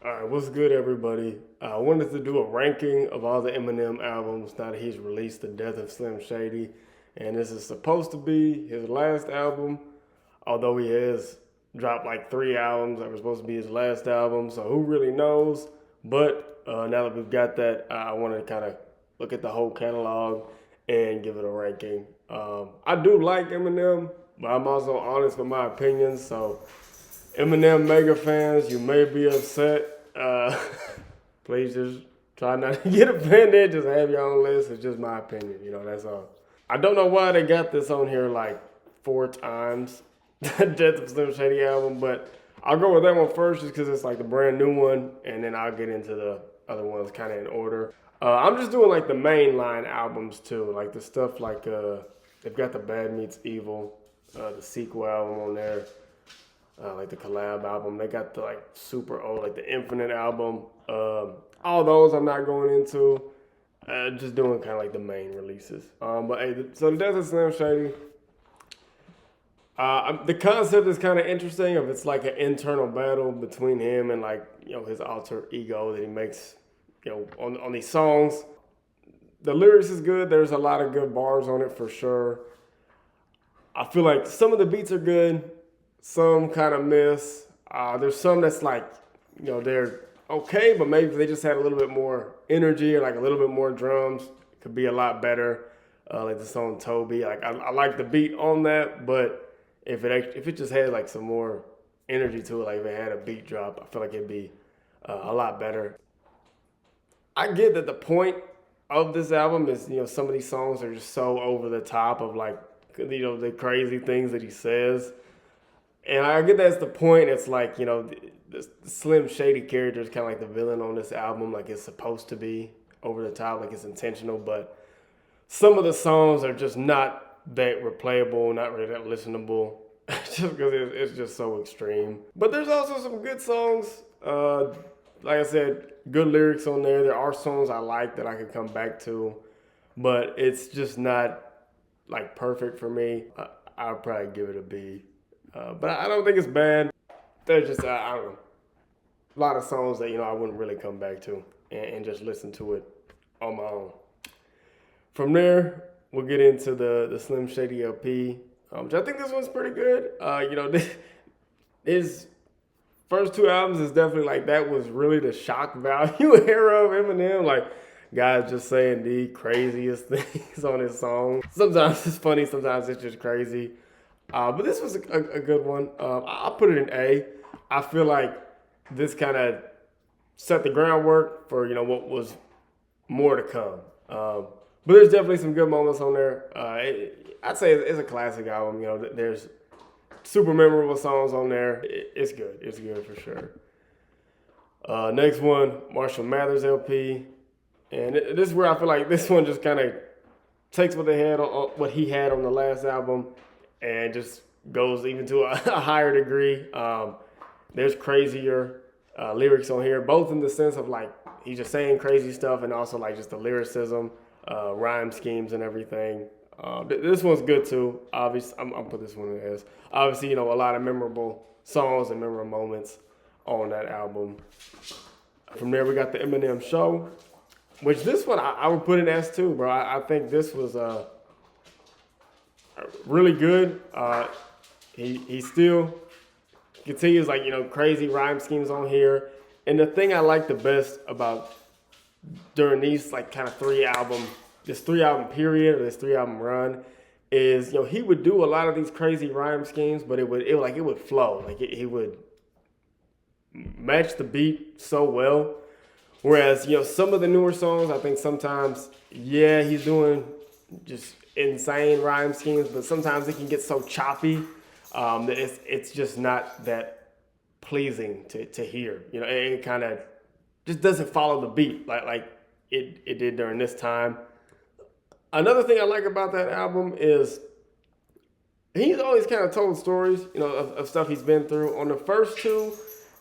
All right, what's good, everybody? I wanted to do a ranking of all the Eminem albums now that he's released The Death of Slim Shady. And this is supposed to be his last album, although he has dropped like 3 albums that were supposed to be his last album. So who really knows? But now that we've got that, I want to kind of look at the whole catalog and give it a ranking. I do like Eminem, but I'm also honest with my opinions. So Eminem mega fans, you may be upset. Please just try not to get offended. Just have your own list. It's just my opinion. That's all. I don't know why they got this on here like 4 times, the Death of Slim Shady album, but I'll go with that one first just because it's like the brand new one, and then I'll get into the other ones kind of in order. I'm just doing like the mainline albums too, like the stuff like they've got the Bad Meets Evil, the sequel album on there. Like the collab album. They got the like super old, like the Infinite album. All those I'm not going into. Just doing kind of like the main releases. But hey, so the Death of Slim Shady. The concept is kind of interesting. If it's like an internal battle between him and like his alter ego that he makes on these songs. The lyrics is good. There's a lot of good bars on it for sure. I feel like some of the beats are good. Some kind of miss. There's some that's like, they're okay, but maybe if they just had a little bit more energy or like a little bit more drums, it could be a lot better. Like the song Toby, like I like the beat on that, but if it just had like some more energy to it, like if it had a beat drop, I feel like it'd be a lot better. I get that the point of this album is, some of these songs are just so over the top of like, the crazy things that he says. And I get that's the point. It's like, the Slim Shady character is kind of like the villain on this album. Like it's supposed to be over the top, like it's intentional. But some of the songs are just not that replayable, not really that listenable, just because it's just so extreme. But there's also some good songs. Like I said, good lyrics on there. There are songs I like that I could come back to. But it's just not like perfect for me. I'll probably give it a B. But I don't think it's bad. There's just, I don't know, a lot of songs that, I wouldn't really come back to and just listen to it on my own. From there, we'll get into the Slim Shady LP, which I think this one's pretty good. His first 2 albums is definitely like, that was really the shock value era of Eminem. Like, guys just saying the craziest things on his song. Sometimes it's funny, sometimes it's just crazy. But this was a good one. I'll put it in A. I feel like this kind of set the groundwork for, what was more to come. But there's definitely some good moments on there. I'd say it's a classic album. There's super memorable songs on there. It's good. It's good for sure. Next one, Marshall Mathers LP. And this is where I feel like this one just kind of takes what he had on the last album and just goes even to a higher degree. There's crazier lyrics on here, both in the sense of like he's just saying crazy stuff and also like just the lyricism, rhyme schemes and everything. This one's good too. Obviously, I'll put this one as obviously, a lot of memorable songs and memorable moments on that album. From there, we got the Eminem Show, which this one I would put in S too, bro. I think this was really good. He still continues like crazy rhyme schemes on here, and the thing I like the best about during these like kind of this 3 album period or this 3 album run is he would do a lot of these crazy rhyme schemes, but it would flow, like he would match the beat so well. Whereas some of the newer songs, I think sometimes he's doing just insane rhyme schemes, but sometimes it can get so choppy that it's just not that pleasing to hear. It kind of just doesn't follow the beat like it did during this time. Another thing I like about that album is he's always kind of told stories, of stuff he's been through. On the first 2,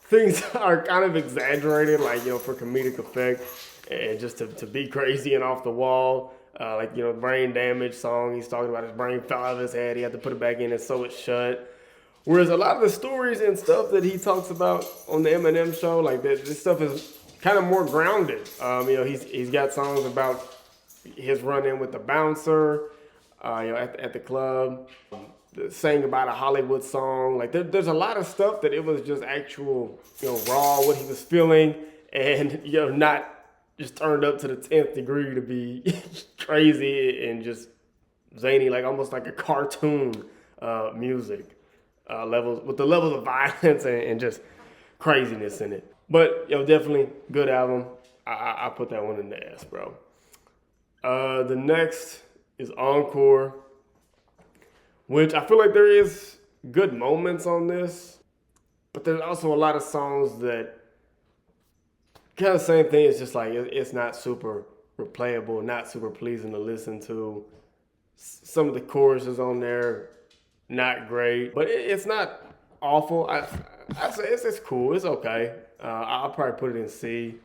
things are kind of exaggerated, like, for comedic effect and just to be crazy and off the wall. Like, brain damage song. He's talking about his brain fell out of his head. He had to put it back in and sew it shut. Whereas a lot of the stories and stuff that he talks about on the Eminem Show, like this stuff is kind of more grounded. He's got songs about his run-in with the bouncer, at the club, sang about a Hollywood song. Like there's a lot of stuff that it was just actual, raw what he was feeling, and not just turned up to the 10th degree to be crazy and just zany, like almost like a cartoon music levels with the levels of violence and just craziness in it. But definitely good album. I put that one in the S, bro. The next is Encore, which I feel like there is good moments on this, but there's also a lot of songs that kind of the same thing. It's just like it's not super replayable, not super pleasing to listen to. Some of the choruses on there, not great, but it's not awful. I say it's cool. It's okay. I'll probably put it in C.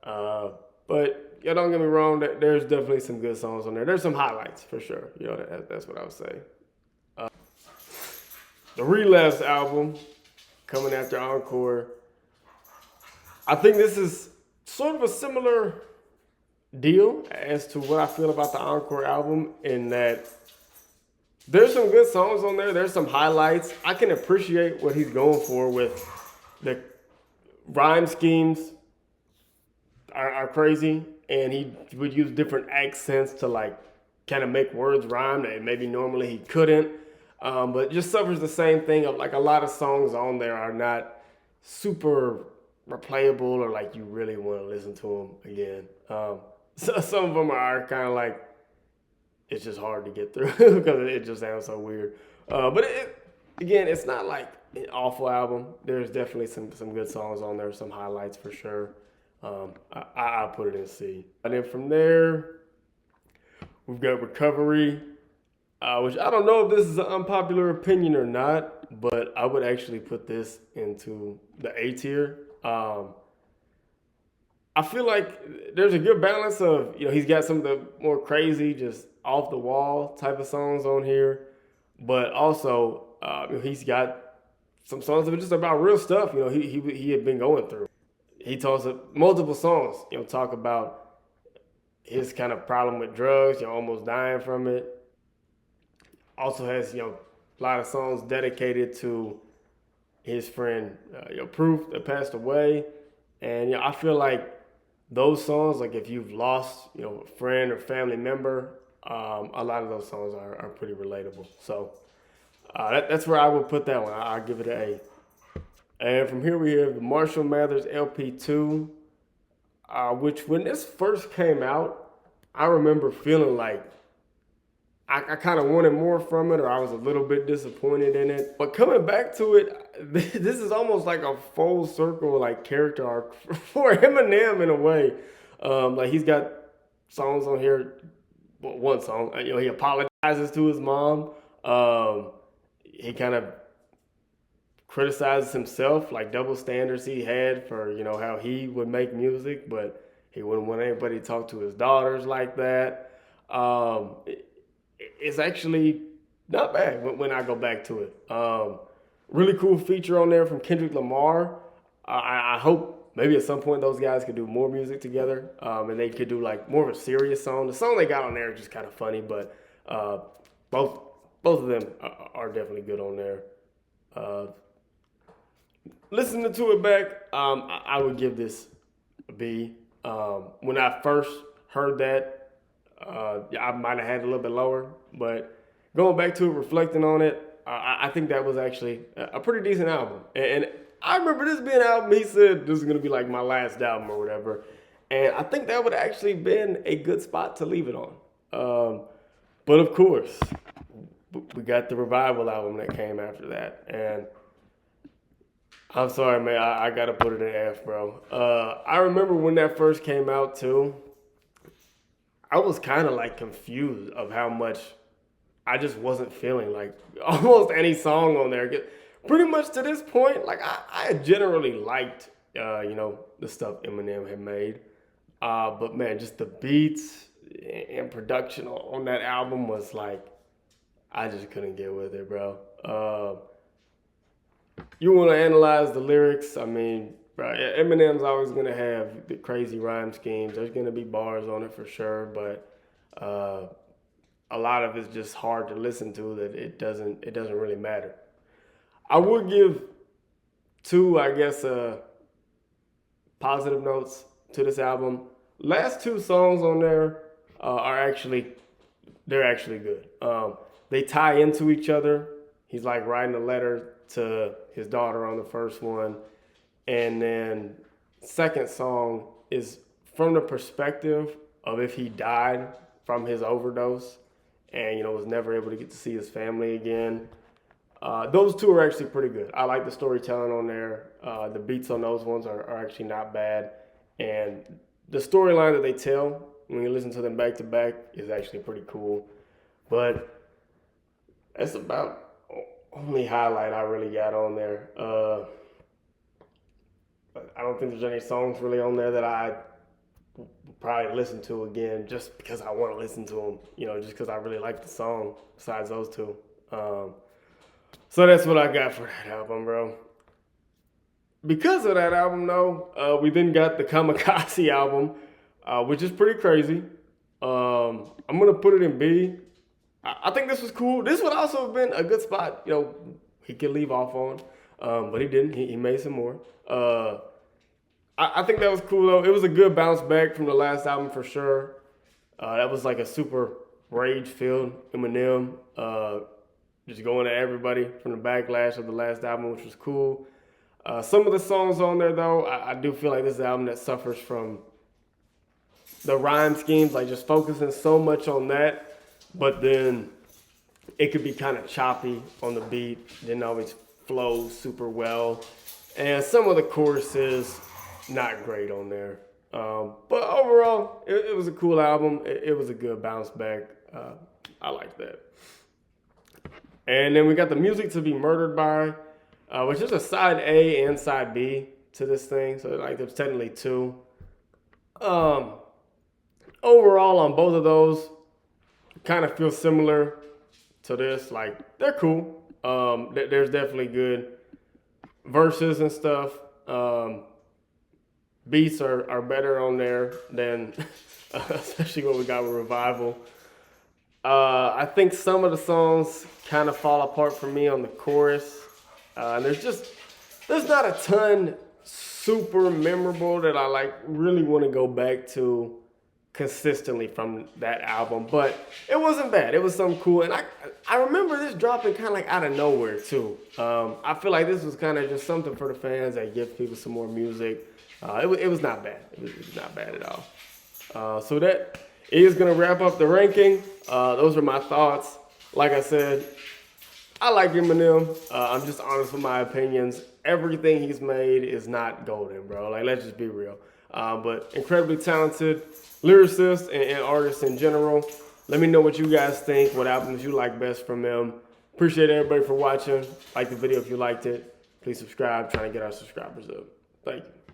But don't get me wrong. There's definitely some good songs on there. There's some highlights for sure. That's what I would say. The Relapse album coming after Encore. I think this is sort of a similar deal as to what I feel about the Encore album, in that there's some good songs on there. There's some highlights. I can appreciate what he's going for with the rhyme schemes are crazy, and he would use different accents to like kind of make words rhyme that maybe normally he couldn't. But just suffers the same thing of like a lot of songs on there are not super replayable or like you really want to listen to them again. So some of them are kind of like, it's just hard to get through because it just sounds so weird. But again, it's not like an awful album. There's definitely some good songs on there, some highlights for sure. I'll put it in C. And then from there, we've got Recovery, which I don't know if this is an unpopular opinion or not, but I would actually put this into the A tier. I feel like there's a good balance of, he's got some of the more crazy, just off the wall type of songs on here, but also he's got some songs that are just about real stuff. He had been going through. He talks multiple songs, talk about his kind of problem with drugs, almost dying from it. Also has, a lot of songs dedicated to his friend, Proof, that passed away. And I feel like those songs, like if you've lost, a friend or family member, a lot of those songs are pretty relatable. So that's where I would put that one. I'll give it an A. And from here we have the Marshall Mathers LP2, which when this first came out, I remember feeling like I kind of wanted more from it, or I was a little bit disappointed in it. But coming back to it, this is almost like a full circle, like character arc for Eminem in a way. Like he's got songs on here. Well, one song, he apologizes to his mom. He kind of criticizes himself, like double standards he had for, how he would make music, but he wouldn't want anybody to talk to his daughters like that. It's actually not bad when I go back to it. Really cool feature on there from Kendrick Lamar. I hope maybe at some point those guys could do more music together, and they could do like more of a serious song. The song they got on there is just kind of funny, but both of them are definitely good on there. Listening to it back, I would give this a B. When I first heard that, I might have had it a little bit lower, but going back to it, reflecting on it, I think that was actually a pretty decent album. And I remember this being an album, he said this is going to be like my last album or whatever. And I think that would have actually been a good spot to leave it on. But of course, we got the Revival album that came after that. And I'm sorry, man, I got to put it in F, bro. I remember when that first came out, too. I was kind of like confused of how much I just wasn't feeling like almost any song on there. Pretty much to this point, like I generally liked, the stuff Eminem had made. But man, just the beats and production on that album was like, I just couldn't get with it, bro. you want to analyze the lyrics, I mean, bro, Eminem's always gonna have the crazy rhyme schemes. There's gonna be bars on it for sure, but a lot of it's just hard to listen to. That it doesn't really matter. I would give two, I guess, positive notes to this album. Last two songs on there are actually they're actually good. They tie into each other. He's like writing a letter to his daughter on the first one, and then second song is from the perspective of if he died from his overdose and was never able to get to see his family again. Those two are actually pretty good. I like the storytelling on there. The beats on those ones are actually not bad. And the storyline that they tell when you listen to them back to back is actually pretty cool. But that's about only highlight I really got on there. I don't think there's any songs really on there that I will probably listen to again just because I want to listen to them, just because I really like the song besides those two. So that's what I got for that album, bro. Because of that album, though, we then got the Kamikaze album, which is pretty crazy. I'm going to put it in B. I think this was cool. This would also have been a good spot, he could leave off on, but he didn't. He made some more. I think that was cool, though. It was a good bounce back from the last album for sure. That was like a super rage-filled Eminem, just going at everybody from the backlash of the last album, which was cool. Some of the songs on there, though, I do feel like this is an album that suffers from the rhyme schemes, like just focusing so much on that, but then it could be kind of choppy on the beat, didn't always flow super well, and some of the choruses, not great on there. But overall, it was a cool album. It was a good bounce back. I liked that. And then we got the Music to Be Murdered By, which is a side A and side B to this thing. So like there's technically two. Overall on both of those, kind of feel similar to this. Like they're cool. There's definitely good verses and stuff. Beats are better on there than especially what we got with Revival. I think some of the songs kind of fall apart for me on the chorus. And there's not a ton super memorable that I like really want to go back to consistently from that album. But it wasn't bad. It was something cool. And I remember this dropping kind of like out of nowhere too. I feel like this was kind of just something for the fans that gives people some more music. It was not bad. It was not bad at all. So that is going to wrap up the ranking. Those are my thoughts. Like I said, I like Eminem. I'm just honest with my opinions. Everything he's made is not golden, bro. Like, let's just be real. But incredibly talented lyricist and artist in general. Let me know what you guys think, what albums you like best from him. Appreciate everybody for watching. Like the video if you liked it. Please subscribe. Trying to get our subscribers up. Thank you.